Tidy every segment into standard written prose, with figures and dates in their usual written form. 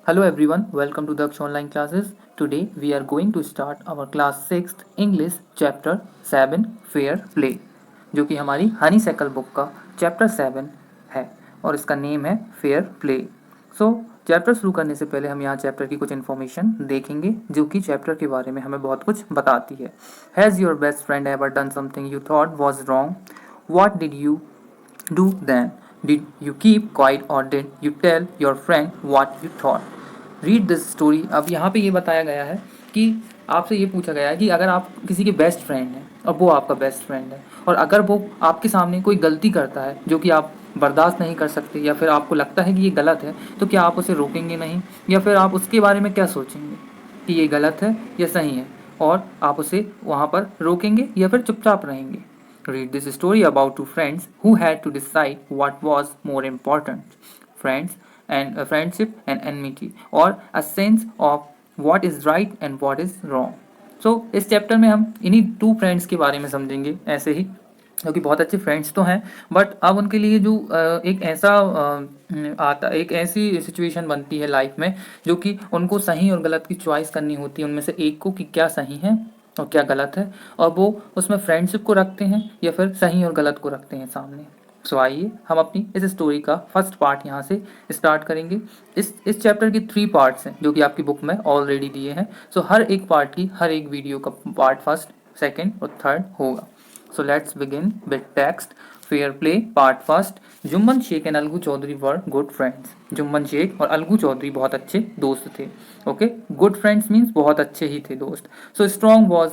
Hello everyone, welcome to Daksh Online Classes. Today we are going to start our class 6th English chapter 7 Fair Play जो कि हमारी Honey cycle book का chapter 7 है और इसका name है फेयर प्ले। चैप्टर शुरू करने से पहले हम यहाँ चैप्टर की कुछ इन्फॉर्मेशन देखेंगे जो कि चैप्टर के बारे में हमें बहुत कुछ बताती है। Has your best friend ever done something you thought was wrong? What did you do then? Did you keep quiet or did you tell your friend what you thought? Read this story। अब यहाँ पे ये बताया गया है कि आपसे ये पूछा गया है कि अगर आप किसी के बेस्ट फ्रेंड हैं और वो आपका बेस्ट फ्रेंड है और अगर वो आपके सामने कोई गलती करता है जो कि आप बर्दाश्त नहीं कर सकते या फिर आपको लगता है कि ये गलत है, तो क्या आप उसे रोकेंगे नहीं या फिर आप उसके बारे में क्या सोचेंगे कि ये गलत है या सही है और आप उसे वहाँ पर रोकेंगे या फिर चुपचाप रहेंगे? Read this story about two friends who had to decide what was more important, friends and friendship and enmity, or a sense of what is right and what is wrong. इस चैप्टर में हम इन्हीं to friends के बारे में समझेंगे, ऐसे ही क्योंकि बहुत अच्छे फ्रेंड्स तो हैं बट अब उनके लिए जो एक ऐसी सिचुएशन बनती है लाइफ में जो कि उनको सही और गलत की चॉइस करनी होती है उनमें से एक को कि क्या सही है और क्या गलत है, और वो उसमें फ्रेंडशिप को रखते हैं या फिर सही और गलत को रखते हैं सामने। आइए हम अपनी इस स्टोरी का फर्स्ट पार्ट यहाँ से स्टार्ट करेंगे। इस चैप्टर की 3 पार्ट्स हैं जो कि आपकी बुक में ऑलरेडी दिए हैं। हर एक पार्ट की हर एक वीडियो का पार्ट फर्स्ट, सेकेंड और थर्ड होगा। Let's begin with text. Fair play part first. Jumman Sheikh and Algu Chaudhary were good friends. Jumman Sheikh और अलगू चौधरी बहुत अच्छे दोस्त थे। ओके, गुड फ्रेंड्स मीन्स बहुत अच्छे ही थे दोस्त। Strong was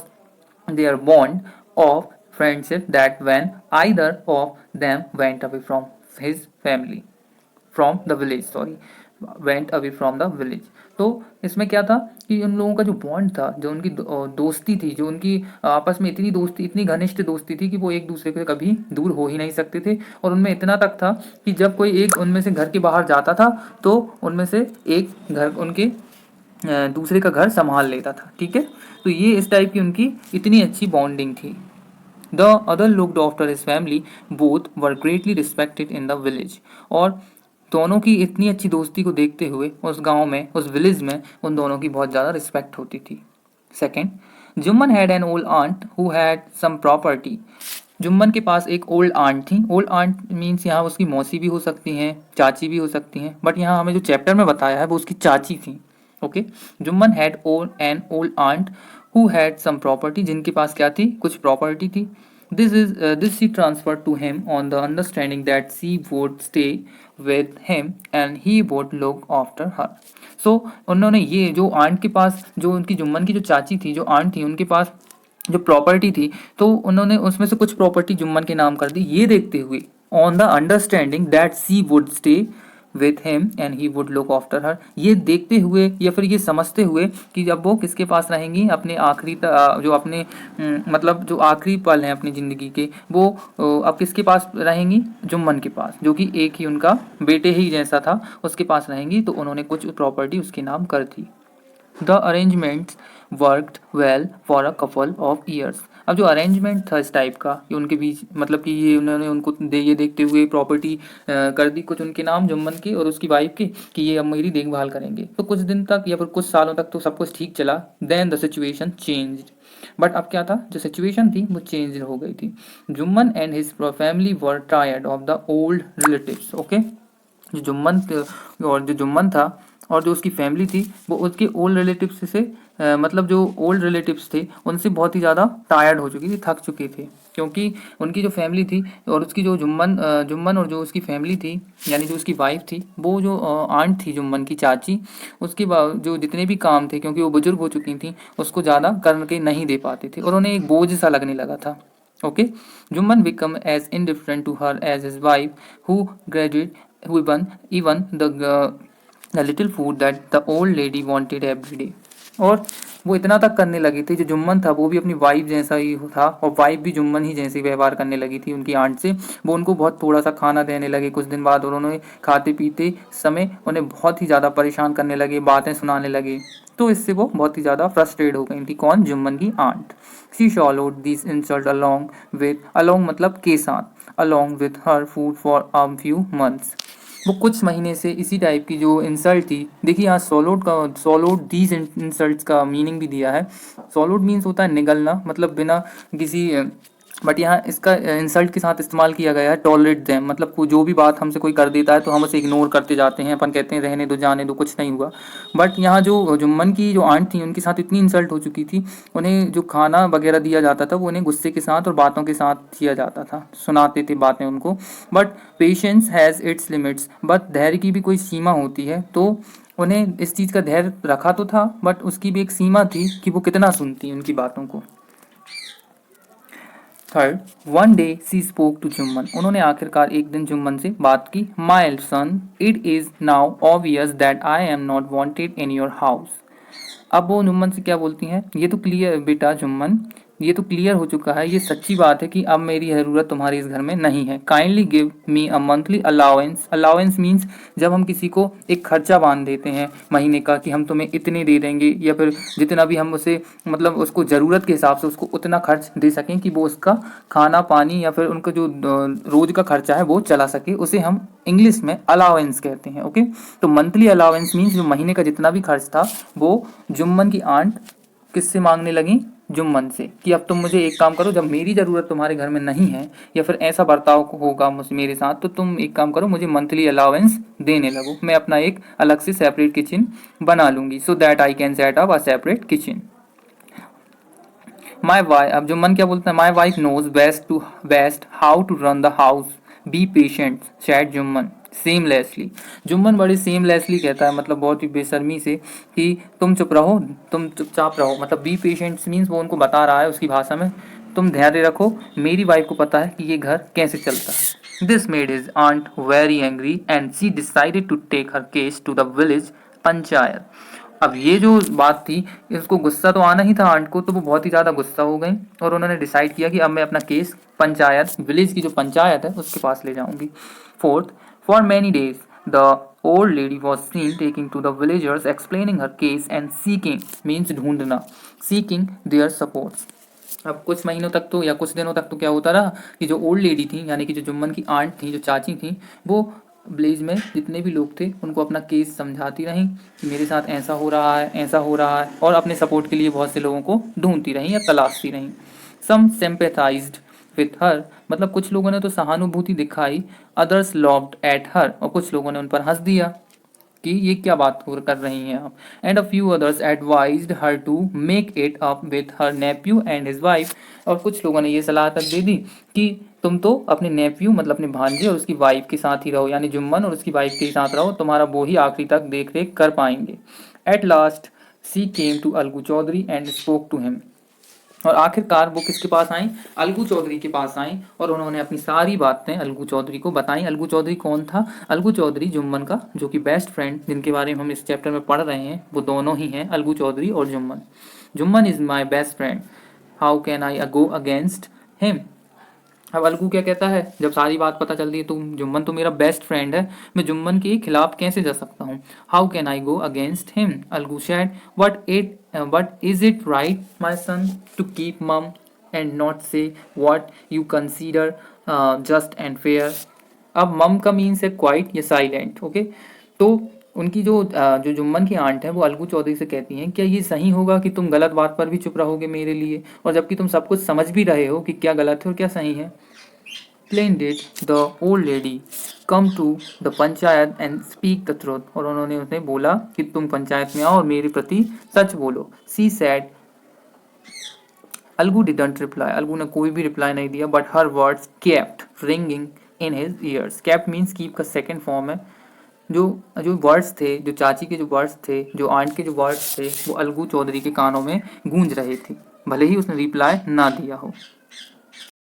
their bond of friendship that when either of them went away from his family from the village went away from the village। तो इसमें क्या था कि उन लोगों का जो बॉन्ड था, जो उनकी दोस्ती थी, जो उनकी आपस में इतनी दोस्ती, इतनी घनिष्ठ दोस्ती थी कि वो एक दूसरे से कभी दूर हो ही नहीं सकते थे। और उनमें इतना तक था कि जब कोई एक उनमें से घर के बाहर जाता था तो उनमें से एक घर उनके दूसरे का घर संभाल लेता था। ठीक है, तो ये इस टाइप की उनकी इतनी अच्छी बॉन्डिंग थी। The other looked after his family, both were greatly respected in the village. और दोनों की इतनी अच्छी दोस्ती को देखते हुए उस गांव में, उस विलेज में उन दोनों की बहुत ज़्यादा रिस्पेक्ट होती थी। Second, Jumman had an old aunt who had some property. Jumman के पास एक ओल्ड आंट थी। ओल्ड आंट मीन्स यहाँ उसकी मौसी भी हो सकती हैं, चाची भी हो सकती हैं, बट यहाँ हमें जो चैप्टर में बताया है वो उसकी चाची थी। Okay, Jumman had an old aunt who had some property, जिनके पास क्या थी, कुछ प्रॉपर्टी थी। This she transfer to him on the understanding that she would stay with him and he would look after her. उन्होंने ये जो आंट के पास, जो उनकी जुम्मन की जो चाची थी, जो आंट थी, उनके पास जो प्रॉपर्टी थी, तो उन्होंने उसमें से कुछ प्रॉपर्टी जुम्मन के नाम कर दी, ये देखते हुए on the understanding that she would stay with him and he would look after हर, ये देखते हुए या फिर ये समझते हुए कि जब वो किसके पास रहेंगी, अपने आखिरी जो अपने मतलब जो आखिरी पल हैं अपनी ज़िंदगी के, वो अब किसके पास रहेंगी, जुम्मन के पास, जो कि एक ही उनका बेटे ही जैसा था, उसके पास रहेंगी। तो उन्होंने कुछ प्रॉपर्टी उसके नाम कर दी। The arrangements worked well for a couple of years. अब जो अरेंजमेंट था इस टाइप का कि उनके बीच, मतलब कि ये उन्होंने उनको ये देखते हुए प्रॉपर्टी कर दी कुछ उनके नाम, जुम्मन की और उसकी वाइफ की, कि ये अब मेरी देखभाल करेंगे। तो कुछ दिन तक या फिर कुछ सालों तक तो सब कुछ ठीक चला। Then the situation changed. But अब क्या था, जो सिचुएशन थी वो चेंज हो गई थी। Jumman and his family were tired of the old relatives. Okay, जो जुम्मन और जो जुम्मन था और जो उसकी फैमिली थी वो उसके ओल्ड रिलेटिव्स से मतलब जो ओल्ड रिलेटिव्स थे उनसे बहुत ही ज़्यादा टायर्ड हो चुकी थी, थक चुके थे, क्योंकि उनकी जो फैमिली थी और उसकी जो जुम्मन और जो उसकी फैमिली थी, यानी जो उसकी वाइफ थी, वो जो आंट थी जुम्मन की चाची, उसके जो जितने भी काम थे, क्योंकि वो बुजुर्ग हो चुकी थी, उसको ज़्यादा करके नहीं दे पाते थे और उन्हें एक बोझ सा लगने लगा था। Okay, Jumman become as indifferent to her as his wife who graduate even the little food that the old lady wanted every day। और वो इतना तक करने लगी थी, जो जुम्मन था वो भी अपनी वाइफ जैसा ही था और वाइफ भी जुम्मन ही जैसे व्यवहार करने लगी थी उनकी आंट से। वो उनको बहुत थोड़ा सा खाना देने लगे कुछ दिन बाद, और उन्होंने खाते पीते समय उन्हें बहुत ही ज़्यादा परेशान करने लगे, बातें सुनाने लगे। तो इससे वो बहुत ही ज़्यादा फ्रस्ट्रेट हो गई थी। कौन, जुम्मन की aunt. She swallowed this insult along मतलब के साथ, along with her food for a few months. वो कुछ महीने से इसी टाइप की जो इंसल्ट थी, देखिए यहाँ सोलोड दीज इंसल्ट्स का मीनिंग भी दिया है। सोलोड मीन्स होता है निगलना, मतलब बिना किसी, बट यहाँ इसका इंसल्ट के साथ इस्तेमाल किया गया है टॉलरेट देम, मतलब जो भी बात हमसे कोई कर देता है तो हम उसे इग्नोर करते जाते हैं, अपन कहते हैं रहने दो, जाने दो, कुछ नहीं हुआ। बट यहाँ जो जुम्मन की जो आंट थी उनके साथ इतनी इंसल्ट हो चुकी थी, उन्हें जो खाना वगैरह दिया जाता था वो उन्हें गुस्से के साथ और बातों के साथ दिया जाता था, सुनाते थे बातें उनको। But patience has its limits, but धैर्य की भी कोई सीमा होती है, तो उन्हें इस चीज़ का धैर्य रखा तो था, बट उसकी भी एक सीमा थी कि वो कितना सुनती उनकी बातों को। Third, one day she spoke to Jumman, उन्होंने आखिरकार एक दिन जुम्मन से बात की। My son, it is now obvious that I am not wanted in your house. अब वो जुम्मन से क्या बोलती हैं, ये तो क्लियर बेटा जुम्मन, ये तो क्लियर हो चुका है, ये सच्ची बात है कि अब मेरी ज़रूरत तुम्हारी इस घर में नहीं है। Kindly give me a monthly allowance, allowance means जब हम किसी को एक खर्चा बांध देते हैं महीने का कि हम तुम्हें इतने दे देंगे, या फिर जितना भी हम उसे मतलब उसको ज़रूरत के हिसाब से उसको उतना खर्च दे सकें कि वो उसका खाना पानी या फिर उनका जो रोज़ का खर्चा है वो चला सके, उसे हम इंग्लिश में अलाउंस कहते हैं। ओके, तो मंथली अलाउंस मीन्स जो महीने का जितना भी खर्च था वो जुम्मन की आंट किससे मांगने लगी, जुम्मन से, कि अब तुम मुझे एक काम करो, जब मेरी ज़रूरत तुम्हारे घर में नहीं है या फिर ऐसा बर्ताव होगा मुझसे मेरे साथ, तो तुम एक काम करो, मुझे मंथली अलाउंस देने लगो, मैं अपना एक अलग से सेपरेट किचन बना लूँगी, so that I can set up a separate kitchen. My wife, अब जुम्मन क्या बोलते हैं, my wife knows best how to run the house, be patient said Jumman seamlessly. Jumman बड़े सेमलेसली कहता है, मतलब बहुत ही बेशर्मी से, कि तुम चुप रहो, तुम चुपचाप रहो, मतलब बी पेशेंट मीन्स वो उनको बता रहा है उसकी भाषा में, तुम धैर्य रखो, मेरी वाइफ को पता है कि ये घर कैसे चलता है। This made his aunt very angry and she decided to take her case to the village panchayat. अब ये जो बात थी, इसको गुस्सा तो आना ही था आंट को, तो वो बहुत ही ज़्यादा गुस्सा हो गई और उन्होंने डिसाइड किया कि अब मैं अपना केस पंचायत, विलेज की जो पंचायत है उसके पास ले जाऊंगी। Fourth, for many days the old lady was seen taking to the villagers explaining her case and seeking means ढूंढना, सीकिंग देयर सपोर्ट्स। अब कुछ महीनों तक तो या कुछ दिनों तक तो क्या होता रहा कि जो ओल्ड लेडी थी, यानी कि जो जुम्मन की आंट थी, जो चाची थी, वो विलेज में जितने भी लोग थे उनको अपना केस समझाती रहीं कि मेरे साथ ऐसा हो रहा है, ऐसा हो रहा है, और अपने सपोर्ट के लिए बहुत से लोगों को ढूंढती रहीं या तलाशती रहीं। सम सिंपैथाइज्ड विथ हर, मतलब कुछ लोगों ने तो सहानुभूति दिखाई, अदर्स लॉफ्ड एट हर, और कुछ लोगों ने उन पर हंस दिया कि ये क्या बात कर रही हैं आप। And a few others advised her to make it up with her nephew and his wife, और कुछ लोगों ने ये सलाह तक दे दी कि तुम तो अपने नेफ्यू मतलब अपने भांजे और उसकी वाइफ के साथ ही रहो, यानी जुम्मन और उसकी वाइफ के साथ रहो, तुम्हारा वो ही आखिरी तक देख रेख कर पाएंगे। At last she came to Algu Chaudhary and spoke to him, और आखिरकार वो किसके पास आई, अलगू चौधरी के पास आई, और उन्होंने अपनी सारी बातें अलगू चौधरी को बताई। अलगू चौधरी कौन था, अलगू चौधरी जुम्मन का जो कि बेस्ट फ्रेंड, जिनके बारे में हम इस चैप्टर में पढ़ रहे हैं, वो दोनों ही हैं, अलगू चौधरी और Jumman. Jumman is my best friend, how can I go against him. अब अलगू क्या कहता है, जब सारी बात पता चलती है, तो जुम्मन तो मेरा बेस्ट फ्रेंड है, मैं जुम्मन के खिलाफ कैसे जा सकता हूँ, how can I go against him. Algu said, but is it right my son to keep mum and not say what you consider just and fair. अब मम का मीन्स है क्वाइट या साइलेंट। ओके, तो उनकी जो जुम्मन की आंट है वो अलगू चौधरी से कहती हैं, क्या ये सही होगा कि तुम गलत बात पर भी चुप रहोगे मेरे लिए, और जबकि तुम सब कुछ समझ भी रहे हो कि क्या गलत है और क्या सही है। Plain did the old lady come to the panchayat and speak the truth, और उन्होंने उसे बोला कि तुम पंचायत में आओ और मेरे प्रति सच बोलो। She said, Algu didn't reply, Algu ने कोई भी रिप्लाई नहीं दिया, but her words kept ringing in his ears। kept means keep का सेकेंड फॉर्म है। जो जो वर्ड्स थे, जो चाची के जो वर्ड्स थे, जो आंट के जो वर्ड्स थे, वो अलगू चौधरी के कानों में गूंज रहे थे, भले ही उसने रिप्लाई ना दिया हो।